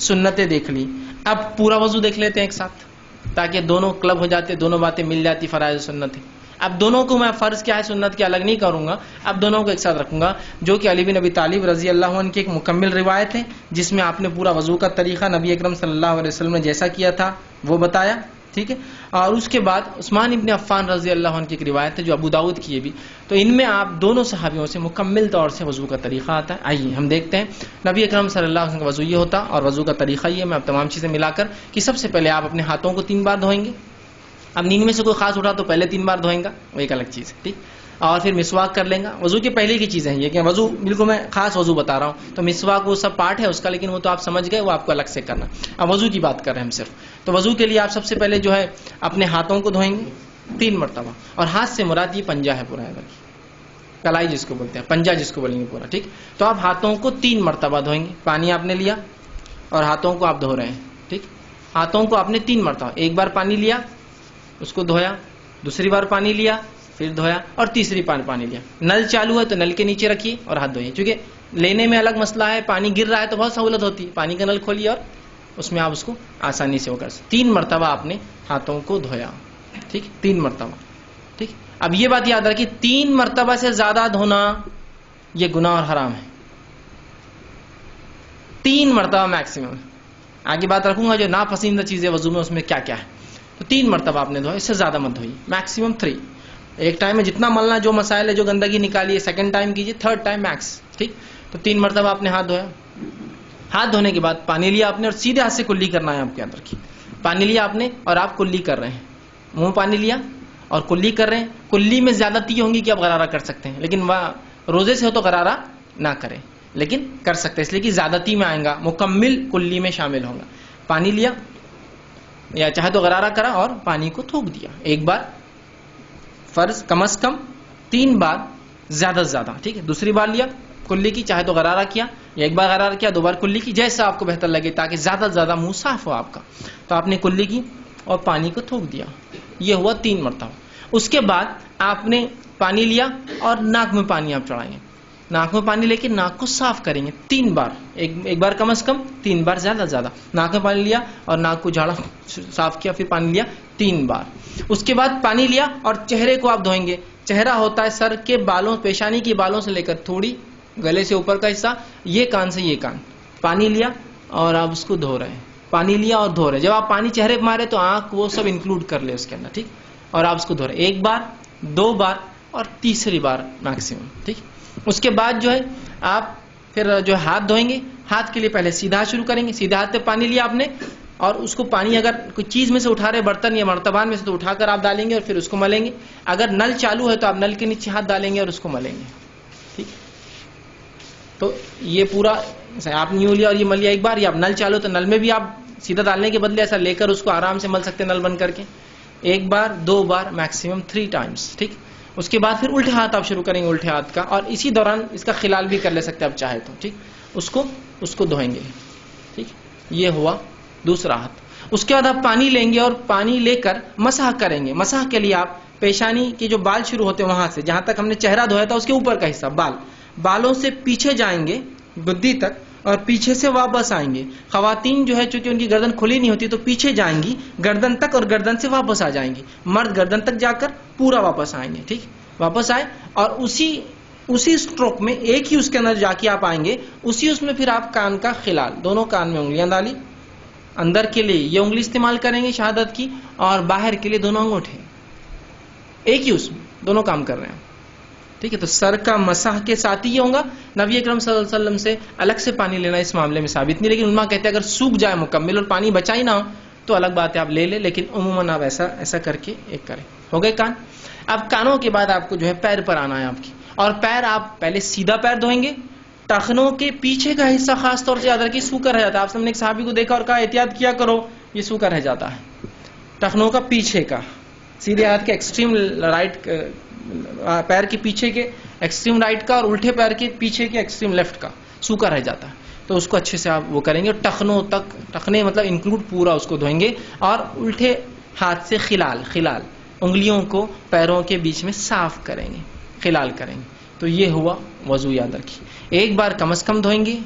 سنتیں دیکھ لی. اب پورا وضو دیکھ لیتے ہیں ایک ساتھ تاکہ دونوں کلب ہو جاتے, دونوں باتیں مل جاتی, فرائض و سنت ہے. اب دونوں کو میں فرض کیا ہے سنت کیا الگ نہیں کروں گا, اب دونوں کو ایک ساتھ رکھوں گا, جو کہ علی بن ابی طالب رضی اللہ عنہ کی ایک مکمل روایت ہے جس میں آپ نے پورا وضو کا طریقہ نبی اکرم صلی اللہ علیہ وسلم نے جیسا کیا تھا وہ بتایا, ٹھیک ہے. اور اس کے بعد عثمان ابن عفان رضی اللہ عنہ کی ایک روایت ہے جو ابو داؤد کی ہے بھی, تو ان میں آپ دونوں صحابیوں سے مکمل طور سے وضو کا طریقہ آتا ہے. آئیے ہم دیکھتے ہیں نبی اکرم صلی اللہ علیہ وسلم کا وضو یہ ہوتا اور وضو کا طریقہ یہ. میں اب تمام چیزیں ملا کر کہ سب سے پہلے آپ اپنے ہاتھوں کو 3 بار دھوئیں گے. اب نیند میں سے کوئی خاص اٹھا تو پہلے 3 بار دھوئیں گا, وہ ایک الگ چیز ہے, ٹھیک. اور پھر مسواک کر لیں گا. وضو کی پہلے کی چیزیں ہیں یہ کہ وضو بالکل میں خاص وضو بتا رہا ہوں, تو مسواک وہ سب پارٹ ہے اس کا, لیکن وہ تو آپ سمجھ گئے, وہ آپ کو الگ سے کرنا. اب وضو کی بات کر رہے ہیں ہم صرف. تو وضو کے لیے آپ سب سے پہلے جو ہے اپنے ہاتھوں کو دھوئیں گے 3 مرتبہ, اور ہاتھ سے مراد یہ پنجہ ہے پورا, کلائی جس کو بولتے ہیں, پنجہ جس کو بولیں گے پورا, ٹھیک. تو آپ ہاتھوں کو 3 مرتبہ دھوئیں گے. پانی آپ نے لیا اور ہاتھوں کو آپ دھو رہے ہیں, ٹھیک. ہاتھوں کو آپ نے 3 مرتبہ, ایک بار پانی لیا اس کو دھویا, دوسری بار پانی لیا پھر دھویا, اور تیسری پانی لیا. نل چالو ہے تو نل کے نیچے رکھیے اور ہاتھ دھوئیے, چونکہ لینے میں الگ مسئلہ ہے, پانی گر رہا ہے تو بہت سہولت ہوتی ہے, پانی کا نل کھولیے اور اس میں آپ اس کو آسانی سے ہو کر 3 مرتبہ آپ نے ہاتھوں کو دھویا, ٹھیک. 3 مرتبہ, ٹھیک. اب یہ بات یاد رکھیے 3 مرتبہ سے زیادہ دھونا یہ گناہ اور حرام ہے. 3 مرتبہ میکسیمم. آگے بات رکھوں گا جو ناپسندیدہ چیزیں وضو میں اس میں کیا کیا ہے. تو 3 مرتبہ آپ نے دھویا, اس سے زیادہ مت دھوئیے, میکسیمم 3. ایک ٹائم میں جتنا ملنا, جو مسائل ہے جو گندگی نکالیے, سیکنڈ ٹائم کیجیے, تھرڈ ٹائم میکس, ٹھیک. تو 3 مرتبہ آپ نے ہاتھ دھویا. ہاتھ دھونے کے بعد پانی لیا آپ نے اور سیدھے ہاتھ سے کلی کرنا ہے آپ کے اندر کی. پانی لیا آپ نے اور آپ کلی کر رہے ہیں, منہ پانی لیا اور کلی کر رہے ہیں. کلی میں زیادتی ہوں گی کہ آپ غرارہ کر سکتے ہیں, لیکن روزے سے ہو تو غرارہ نہ کریں, لیکن کر سکتے ہیں اس لیے کہ زیادتی میں آئیں گا, مکمل کلی میں شامل ہوگا. پانی لیا یا چاہے تو غرارہ کرا اور پانی کو تھوک دیا, ایک بار فرض کم از کم 3 بار زیادہ سے زیادہ, ٹھیک ہے. دوسری بار لیا کلی کی, چاہے تو غرارہ کیا یا ایک بار غرارہ کیا, 2 بار کلی کی, جیسا آپ کو بہتر لگے تاکہ زیادہ سے زیادہ منہ صاف ہو آپ کا. تو آپ نے کلی کی اور پانی کو تھوک دیا, یہ ہوا 3 مرتبہ. اس کے بعد آپ نے پانی لیا اور ناک میں پانی آپ چڑھائیں گے. ناک میں پانی لے کے ناک کو صاف کریں گے 3 بار, ایک بار کم از کم, 3 بار زیادہ سے زیادہ. ناک میں پانی لیا اور ناک کو جھاڑا صاف کیا, پھر پانی لیا 3 بار. اس کے بعد پانی لیا اور چہرے کو آپ دھوئیں گے. چہرہ ہوتا ہے سر کے بالوں, پیشانی کے بالوں سے لے کر تھوڑی گلے سے اوپر کا حصہ, یہ کان سے یہ کان. پانی لیا اور آپ اس کو دھو رہے ہیں, پانی لیا اور دھو رہے. جب آپ پانی چہرے پہ مارے تو آنکھ وہ سب انکلوڈ کر لے اس کے اندر, ٹھیک. اور آپ اس کو دھو رہے 1 بار 2 بار اور تیسری بار میکسیمم, ٹھیک. اس کے بعد جو ہے آپ پھر جو ہاتھ دھوئیں گے. ہاتھ کے لیے پہلے سیدھا ہاتھ شروع کریں گے. سیدھا ہاتھ پہ پانی لیا آپ نے اور اس کو پانی اگر کوئی چیز میں سے اٹھا رہے, برتن یا مرتبان میں سے, تو اٹھا کر آپ ڈالیں گے اور پھر اس کو ملیں گے. اگر نل چالو ہے تو آپ نل کے نیچے ہاتھ ڈالیں گے اور اس کو ملیں گے, ٹھیک. تو یہ پورا آپ نے یوں لیا اور یہ مل لیا 1 بار, یا آپ نل چالو تو نل میں بھی آپ سیدھا ڈالنے کے بدلے ایسا لے کر اس کو آرام سے مل سکتے ہیں نل بند کر کے. 1 بار 2 بار میکسیمم 3 ٹائمز, ٹھیک. اس کے بعد پھر الٹے ہاتھ آپ شروع کریں گے, الٹے ہاتھ کا, اور اسی دوران اس کا خلال بھی کر لے سکتے آپ چاہے تو, ٹھیک. اس کو دھوئیں گے, ٹھیک. یہ ہوا دوسرا ہاتھ. اس کے بعد آپ پانی لیں گے اور پانی لے کر مسح کریں گے. مسح کے لیے آپ پیشانی کے جو بال شروع ہوتے ہیں وہاں سے, جہاں تک ہم نے چہرہ دھویا تھا اس کے اوپر کا حصہ, بالوں سے پیچھے جائیں گے گدی تک اور پیچھے سے واپس آئیں گے. خواتین جو ہے چونکہ ان کی گردن کھلی نہیں ہوتی تو پیچھے جائیں گی گردن تک اور گردن سے واپس آ جائیں گی. مرد گردن تک جا کر پورا واپس آئیں گے, ٹھیک. واپس آئے اور اسی اسٹروک میں ایک ہی اس کے اندر جا کے آپ آئیں گے. اس میں پھر آپ کان کا خلال, دونوں کان میں انگلیاں ڈالی, اندر کے لیے یہ انگلی استعمال کریں گے شہادت کی, اور باہر کے لیے دونوں انگوٹھے, ایک ہی اس میں دونوں کام کر رہے ہیں, ٹھیک ہے. تو سر کا مسح کے ساتھ ہی یہ ہوگا. نبی اکرم صلی اللہ علیہ وسلم سے الگ سے پانی لینا اس معاملے میں ثابت نہیں, لیکن علماء کہتے ہیں اگر سوکھ جائے مکمل اور پانی بچا ہی نہ ہو تو الگ بات ہے, آپ لے لیں, لیکن عموماً آپ ایسا کر کے ایک کریں. ہو گئے کان. اب کانوں کے بعد آپ کو جو ہے پیر پر آنا ہے آپ کی, اور پیر آپ پہلے سیدھا پیر دھوئیں گے. ٹخنوں کے پیچھے کا حصہ خاص طور سے یاد رکھیے سوکھا رہ جاتا ہے. آپ نے ایک صحابی کو دیکھا اور کہا احتیاط کیا کرو, یہ سوکھا رہ جاتا ہے. ٹخنوں کا پیچھے کا, سیدھے ہاتھ کے ایکسٹریم رائٹ, پیر کے پیچھے کے ایکسٹریم رائٹ کا اور الٹے پیر کے پیچھے کے ایکسٹریم لیفٹ کا سوکھا رہ جاتا ہے. تو اس کو اچھے سے آپ وہ کریں گے, اور ٹخنوں تک, ٹخنے مطلب انکلوڈ پورا اس کو دھوئیں گے, اور الٹے ہاتھ سے خلال انگلیوں کو پیروں کے بیچ میں صاف کریں گے, خلال کریں گے. تو یہ ہوا وضو, یاد رکھیے. 1 بار کم از کم دھوئیں گے,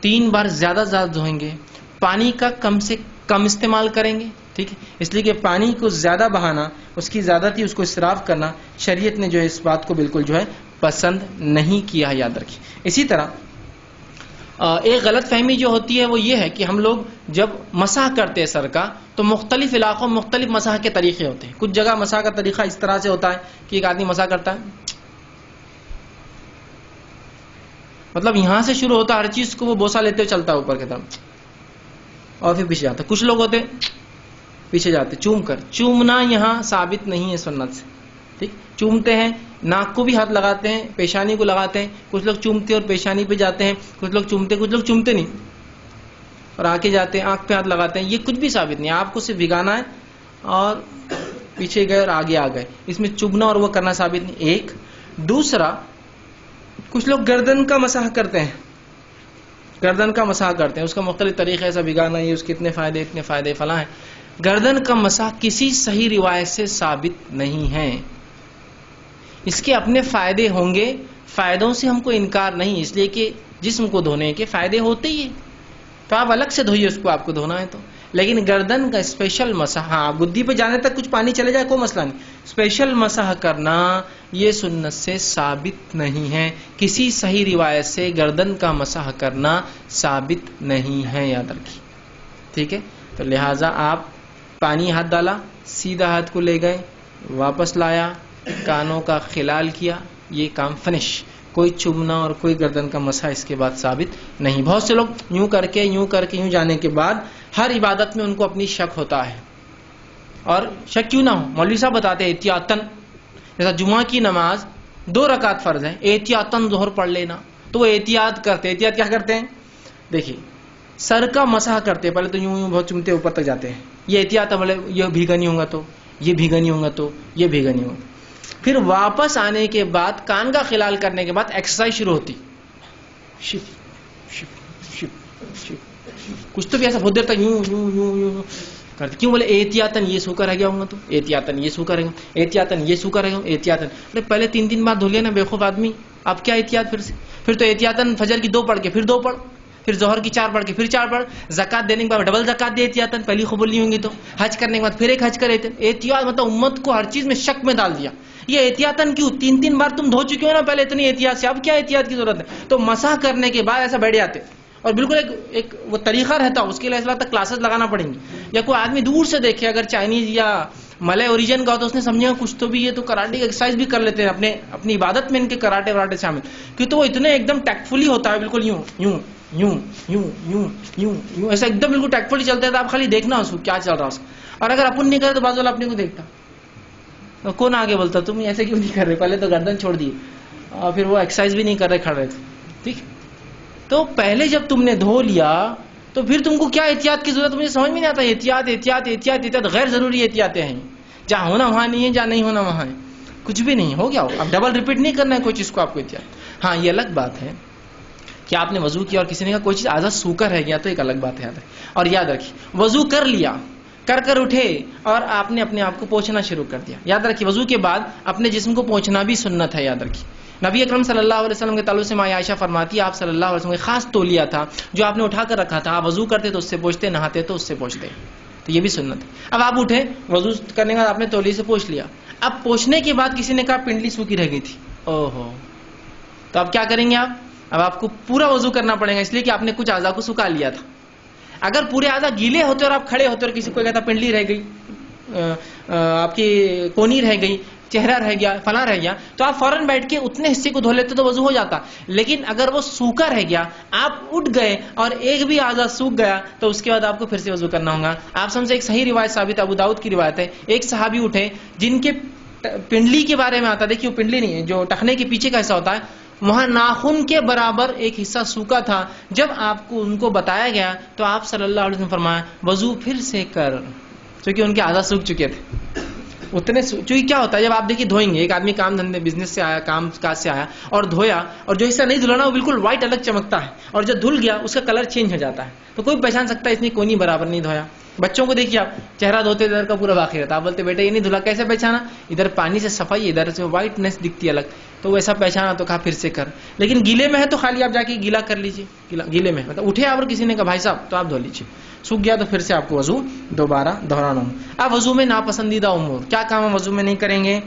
3 بار زیادہ دھوئیں گے, پانی کا کم سے کم استعمال کریں گے. ٹھیک ہے، اس لیے کہ پانی کو زیادہ بہانا، اس کی زیادتی، اس کو اسراف کرنا شریعت نے جو ہے اس بات کو بالکل جو ہے پسند نہیں کیا ہے، یاد رکھیے. اسی طرح ایک غلط فہمی جو ہوتی ہے وہ یہ ہے کہ ہم لوگ جب مسح کرتے ہیں سر کا تو مختلف علاقوں میں مختلف مسح کے طریقے ہوتے ہیں. کچھ جگہ مسح کا طریقہ اس طرح سے ہوتا ہے کہ ایک آدمی مسح کرتا ہے، مطلب یہاں سے شروع ہوتا ہے ہر چیز کو وہ بوسہ لیتے ہوئے چلتا ہے اوپر کی طرف اور پھر پیچھے جاتا ہے. کچھ لوگ ہوتے پیچھے جاتے چوم کر. چومنا یہاں ثابت نہیں ہے سنت سے. ٹھیک، چومتے ہیں، ناک کو بھی ہاتھ لگاتے ہیں، پیشانی کو لگاتے ہیں. کچھ لوگ چومتے اور پیشانی پہ جاتے ہیں، کچھ لوگ چومتے نہیں اور آگے جاتے ہیں، آنکھ پہ ہاتھ لگاتے ہیں. یہ کچھ بھی ثابت نہیں. آپ کو صرف بھگانا ہے اور پیچھے گئے اور آگے آ گئے. اس میں چبنا اور وہ کرنا ثابت نہیں. ایک دوسرا، کچھ لوگ گردن کا مسح کرتے ہیں، گردن کا مسح کرتے ہیں. اس کا مختلف طریقے، ایسا بھگانا، یہ اس کے اتنے فائدے فلاں ہیں. گردن کا مسح کسی صحیح روایت سے ثابت نہیں ہے. اس کے اپنے فائدے ہوں گے، فائدوں سے ہم کو انکار نہیں، اس لیے کہ جسم کو دھونے کے فائدے ہوتے ہی ہیں تو آپ الگ سے دھوئیے اس کو، آپ کو دھونا ہے تو. لیکن گردن کا اسپیشل مسح، ہاں گدی پہ جانے تک کچھ پانی چلے جائے کوئی مسئلہ نہیں، اسپیشل مسح کرنا یہ سنت سے ثابت نہیں ہے. کسی صحیح روایت سے گردن کا مسح کرنا ثابت نہیں ہے، یاد رکھیے. ٹھیک ہے، تو لہٰذا آپ پانی ہاتھ ڈالا، سیدھا ہاتھ کو لے گئے، واپس لایا، کانوں کا خلال کیا، یہ کام فنش. کوئی چومنا اور کوئی گردن کا مسح اس کے بعد ثابت نہیں. بہت سے لوگ یوں کر کے یوں جانے کے بعد ہر عبادت میں ان کو اپنی شک ہوتا ہے. اور شک کیوں نہ ہو، مولوی صاحب بتاتے ہیں احتیاطاً، جیسا جمعہ کی نماز 2 رکعت فرض ہے، احتیاطاً ظہر پڑھ لینا، تو وہ احتیاط کرتے. احتیاط کیا کرتے ہیں؟ دیکھیے، سر کا مسح کرتے پہلے تو یوں بہت چومتے اوپر تک جاتے ہیں، یہ احتیاط ہے. بولے یہ بھیگا نہیں ہوگا تو یہ بھیگا نہیں ہوگا تو یہ بھیگا نہیں ہوگا. پھر واپس آنے کے بعد کان کا خلال کرنے کے بعد ایکسرسائز شروع ہوتی، شپ شپ شپ شپ، کچھ تو بھی ایسا بہت دیر تک یوں کرتے. کیوں؟ بولے احتیاطاً یہ سو کر رہ گیا ہوں گا تو احتیاطاً یہ سو کر رہے گا، احتیاطاً یہ سو کر رہے گا، احتیاطاً. پہلے 3 بار دھو لیا نا بیوقوف آدمی، اب کیا احتیاط پھر سے؟ پھر تو احتیاطاً فجر کی 2 پڑھ کے پھر 2 پڑھ، پھر ظہر کی 4 پڑھ کے پھر 4 پڑھ، زکات دینے کے بعد ڈبل زکات دے احتیاطاً، پہلی قبول نہیں ہوں گی تو، حج کرنے کے بعد پھر ایک حج کرے تھے. احتیاط مطلب امت کو ہر چیز میں شک میں ڈال دیا. یہ احتیاطاً کیوں؟ 3 بار تم دھو چکے ہو نا پہلے اتنی احتیاط سے، اب کیا احتیاط کی ضرورت ہے؟ تو مسح کرنے کے بعد ایسا بیٹھ جاتے اور بالکل ایک وہ طریقہ رہتا، اس کے لیے اس تک کلاسز لگانا پڑیں گی. یا کوئی آدمی دور سے دیکھے، اگر چائنیز یا ملے اوریجن کا ہو تو اس نے سمجھا کچھ تو بھی، یہ تو کراٹے کی ایکسرسائز بھی کر لیتے ہیں، اپنی عبادت میں ان کے کراٹے وراٹے شامل، کیوں تو وہ اتنے ایک دم ٹیکفلی ہوتا ہے، بالکل یوں یوں یوں یوں یوں یوں یوں ایسا ایک دم بالکل ٹیکفلی چلتا ہے. تو آپ خالی دیکھنا اس کو کیا چل رہا ہے اس کا. اور اگر اپن نہیں کرے تو بعض والا اپنے کو دیکھتا، کون آگے بولتا تم ایسے کیوں نہیں کر رہے، پہلے تو گردن چھوڑ دیے اور پھر وہ ایکسرسائز بھی نہیں کر رہے، کھڑے تھے. ٹھیک، تو پہلے جب تم نے دھو لیا تو پھر تم کو کیا احتیاط کی ضرورت؟ مجھے سمجھ میں نہیں آتا. احتیاط احتیاط احتیاط احتیاط، غیر ضروری احتیاطیں ہیں، جہاں ہونا وہاں نہیں ہے، جہاں نہیں ہونا وہاں ہے، کچھ بھی نہیں. ہو گیا ہو، اب ڈبل ریپیٹ نہیں کرنا ہے کوئی چیز کو آپ کو احتیاط. ہاں یہ الگ بات ہے کہ آپ نے وضو کیا اور کسی نے کہا کوئی چیز آدھا سوکھا رہ گیا تو ایک الگ بات ہے. اور یاد رکھیے، وضو کر لیا، کر اٹھے اور آپ نے اپنے آپ کو پوچھنا شروع کر دیا. یاد رکھیے، وضو کے بعد اپنے جسم کو پوچھنا بھی سنت ہے. یاد رکھیے، نبی اکرم صلی اللہ علیہ وسلم کے تعلق سے ماں عائشہ فرماتی ہے، آپ صلی اللہ علیہ وسلم کا خاص تولیہ تھا جو آپ نے اٹھا کر رکھا تھا. آپ وضو کرتے تو اس سے پوچھتے، نہاتے تو اس سے پوچھتے، تو یہ بھی سنت ہے. اب آپ اٹھے، وضو کرنے کے بعد آپ نے تولیے سے پوچھ لیا. اب پوچھنے کے بعد کسی نے کہا پنڈلی سوکھی رہ گئی تھی، اوہو، تو اب کیا کریں گے آپ؟ اب آپ کو پورا وضو کرنا پڑے گا، اس لیے کہ آپ نے کچھ اعضاء کو سکھا لیا تھا. اگر پورے اعضاء گیلے ہوتے اور آپ کھڑے ہوتے اور کسی کو کہتا پنڈلی رہ گئی، آپ کی کونی رہ گئی، چہرہ رہ گیا، فلاں رہ گیا، تو آپ فوراً بیٹھ کے اتنے حصے کو دھو لیتے تو وضو ہو جاتا. لیکن اگر وہ سوکھا رہ گیا، آپ اٹھ گئے اور ایک بھی اعضاء سوکھ گیا تو اس کے بعد آپ کو پھر سے وضو کرنا ہوگا. آپ سمجھے ایک صحیح روایت ثابت ابو داؤد کی روایت ہے، ایک صحابی اٹھے جن کے پنڈلی کے بارے میں آتا، دیکھیے وہ پنڈلی نہیں ہے، جو ٹخنے کے پیچھے کا حصہ ہوتا ہے، وہاں ناخن کے برابر ایک حصہ سوکھا تھا. جب آپ کو ان کو بتایا گیا تو آپ صلی اللہ علیہ وسلم فرمایا وضو پھر سے کر، کیونکہ ان کے اعضاء سوکھ چکے تھے اتنے. چونکہ کیا ہوتا ہے جب آپ دیکھیے دھوئیں گے، ایک آدمی کام دھندے بزنس سے آیا، کام کاج سے آیا اور دھویا، اور جو حصہ نہیں دھلانا وہ بالکل وائٹ الگ چمکتا ہے، اور جو دھل گیا اس کا کلر چینج ہو جاتا ہے، تو کوئی پہچان سکتا ہے اس نے کونی برابر نہیں دھویا. بچوں کو دیکھیے آپ چہرہ دھوتے ادھر کا پورا باقی رہتا، آپ بولتے بیٹا یہ نہیں دھلا، کیسے پہچانا؟ ادھر پانی سے صفائی، ادھر سے وائٹنس دکھتی الگ. تو ویسا پہچانا تو کہا پھر سے کر. لیکن گیلے میں ہے تو خالی آپ جا کے گیلا کر لیجیے. گیلے میں مطلب اٹھے آپ اور کسی نے کہا بھائی صاحب تو آپ دھو لیجیے. سوکھ گیا تو پھر سے آپ کو وضو دوبارہ دہرانا ہو. اب وضو میں ناپسندیدہ امور کیا کام ہم وضو میں نہیں کریں گے؟